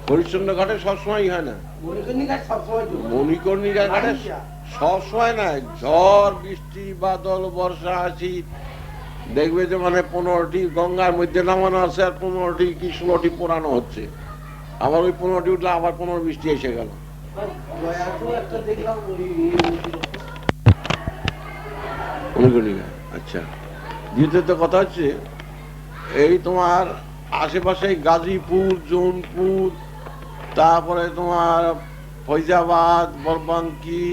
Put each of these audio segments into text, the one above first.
হরিশ্চন্দ্র ঘাটে সবসময় হয় না, মণিকর্ণিকা ঘাটে সবসময় না। ঝড় বৃষ্টি বাদল বর্ষা আসি দেখবে যে মানে 15টি গঙ্গার মধ্যে নামানো আছে আর 15টি কি 16টি পোড়ানো হচ্ছে। আবার ওই 15টি উঠলে আবার 15 বৃষ্টি এসে গেল। আচ্ছা, দ্বিতীয়ত কথা হচ্ছে এই তোমার আশেপাশে গাজীপুর, জৌনপুর, তারপরে তোমার ফৈজাবাদ, বরবাঙ্কি,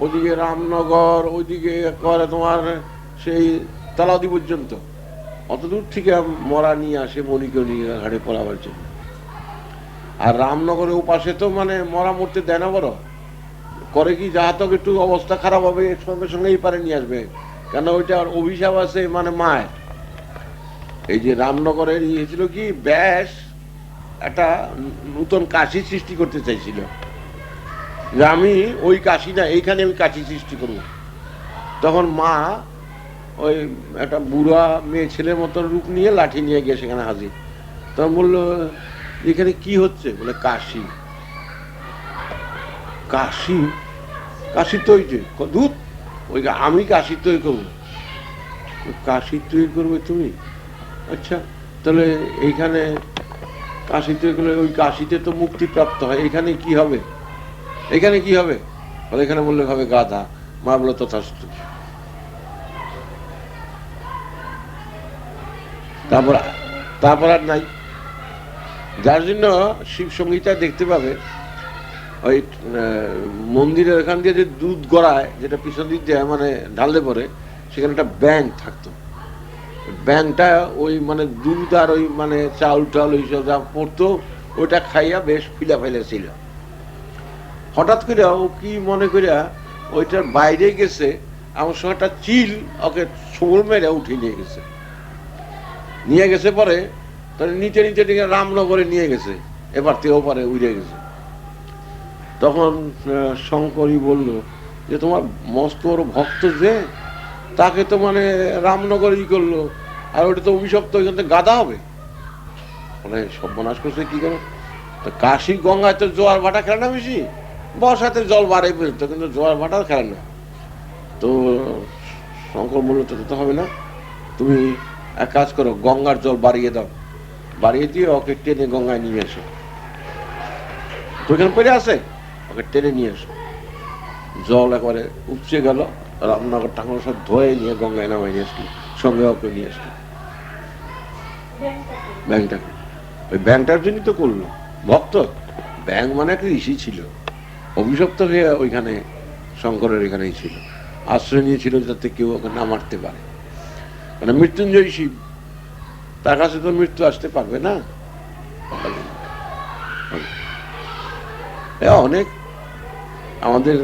ওদিকে রামনগর, ওইদিকে করে তোমার সেই তালাদি পর্যন্ত অত দূর থেকে মরা নিয়ে আসে মণিকর্ণিকা ঘাটে পড়াবার জন্য। আর রামনগরের উপাসে তো মানে মরা মরতে দেয় না, বড় করে কি যাহাতক একটু অবস্থা খারাপ হবে সঙ্গে সঙ্গে এই পারে নিয়ে আসবে, কেন ওইটার অভিশাপ আছে মানে মায়ের। এই যে রামনগরের ইয়ে ছিল কি, ব্যাস একটা নূতন কাশি সৃষ্টি করতে চাইছিল যে আমি ওই কাশি না, এইখানে আমি কাশি সৃষ্টি করব। তখন মা ওই একটা বুড়া মেয়ে ছেলের মতো রূপ নিয়ে লাঠি নিয়ে গিয়ে সেখানে হাজির। তখন বললো এখানে কি হচ্ছে, বলে কাশি। কাশি? কাশি তৈরি দুধ, ওই আমি কাশি তৈরি করবো। কাশি তৈরি করবে তুমি? আচ্ছা, তাহলে এইখানে কাশি তৈরি করলে ওই কাশিতে তো মুক্তি প্রাপ্ত হয়, এখানে কি হবে? এখানে কি হবে? এখানে বললে হবে গাধা। মা বললো তথাস্তু। তারপর আর নাই। যার জন্য শিব সংহিতা দেখতে পাবে ওই মন্দিরের এখান দিয়ে যে দুধ গড়ায়, যেটা পিছন দিক দিয়ে মানে ঢাললে পরে সেখানে একটা ব্যাংক থাকতো। ব্যাংকটা ওই মানে দুধ আর ওই মানে চাউল টাউল ওইসব যা পড়তো ওইটা খাইয়া বেশ ফিলা ফেলেছিল। হঠাৎ করে ও কি মনে করিয়া ওইটার বাইরে গেছে, আমার সঙ্গে একটা চিল ওকে ছোবল মেরে উঠে নিয়ে গেছে পরে তাহলে নিচে নিচে দিকে রামনগরে নিয়ে গেছে, এবার তেও পারে উড়ে গেছে। তখন শঙ্করী বলল যে তোমার মস্ত বড় ভক্ত যে, তাকে তো মানে রামনগরই করলো, আর ওটা তো অভিশপ্ত, ওইখান থেকে গাধা হবে। মানে সর্বনাশ করছে কি করে? কাশী গঙ্গায় তো জোয়ার ভাটা খেলে না বেশি, বর্ষাতে জল বাড়ে পর্যন্ত, কিন্তু জোয়ার ভাটা খেলে না। তো শঙ্কর বললো তো হবে না, তুমি এক কাজ করো, গঙ্গার জল বাড়িয়ে দাও, বাড়িয়ে দিয়ে ওকে টেনে গঙ্গায় নিয়ে এসো। তো ওইখানে পড়ে আছে, ওকে টেনে নিয়ে এসো। জল একবারে উপচে গেল, রামনগর টাঙ্গর সব ধোয়ে নিয়ে গঙ্গায় নামাই নিয়ে আসলো, সঙ্গে ওকে নিয়ে আসলো ব্যাংকটাকে। ওই ব্যাংকটার জন্যই তো করলো ভক্ত। ব্যাংক মানে একটা ঋষি ছিল, অভিশপ্ত হয়ে ওইখানে শঙ্করের এখানেই ছিল, আশ্রয় নিয়েছিল যাতে কেউ ওকে না মারতে পারে। মানে মৃত্যুঞ্জয় শিব, তার কাছে তো মৃত্যু আসতে পারবে না। অনেক আমাদের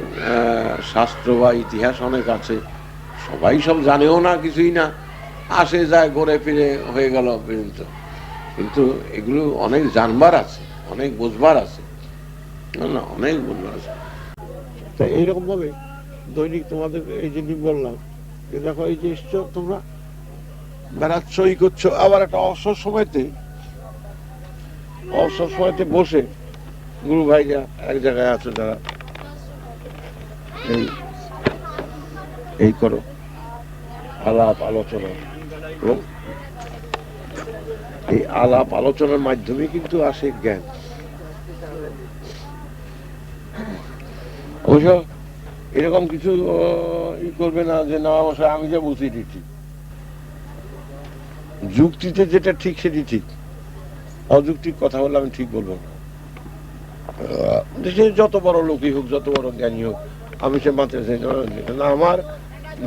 শাস্ত্র বা ইতিহাস অনেক আছে, সবাই সব জানেও না, কিছুই না, আসে যায় ঘুরে ফিরে হয়ে গেল পর্যন্ত। কিন্তু এগুলো অনেক জানবার আছে, অনেক বুঝবার আছে, না অনেক বুঝবার আছে। তা এইরকম ভাবে দৈনিক তোমাদের এই জিনিস বললাম যে দেখো এই যে এসছো তোমরা বেড়াচ্ছই করছো, আবার একটা অবসর সময়তে বসে গুরু ভাইরা এক জায়গায় আছো যারা এই করো আলাপ আলোচনা, এই আলাপ আলোচনার মাধ্যমে কিন্তু আসে জ্ঞান। অবশ্য এরকম কিছু ই করবে না যে না অবশ্য আমি যা বুঝি ঠিক, যুক্তিতে যেটা ঠিক সেটি ঠিক, অযৌক্তিক কথা বলে আমি ঠিক বলবো না। দেশে যত বড় লোকই হোক, যত বড় জ্ঞানী হোক, আমি সে মাত্র আমার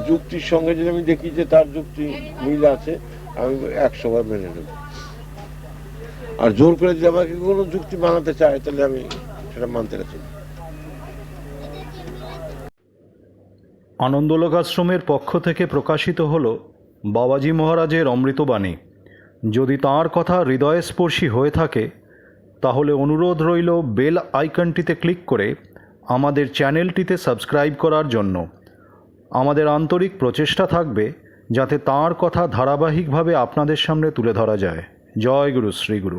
যুক্তির সঙ্গে যদি আমি দেখি যে তার যুক্তি মিল আছে, আমি 100 বার মেনে নেব। আর জোর করে যদি আমাকে কোনো যুক্তি বানাতে চায় তাহলে আমি সেটা মানতে রাজি। আনন্দলোক আশ্রমের পক্ষ থেকে প্রকাশিত হল বাবাজি মহারাজের অমৃতবাণী। যদি তাঁর কথা হৃদয়স্পর্শী হয়ে থাকে তাহলে অনুরোধ রইল বেল আইকনটিতে ক্লিক করে আমাদের চ্যানেলটিতে সাবস্ক্রাইব করার জন্য। আমাদের আন্তরিক প্রচেষ্টা থাকবে যাতে তাঁর কথা ধারাবাহিকভাবে আপনাদের সামনে তুলে ধরা যায়। জয় গুরু, শ্রী গুরু।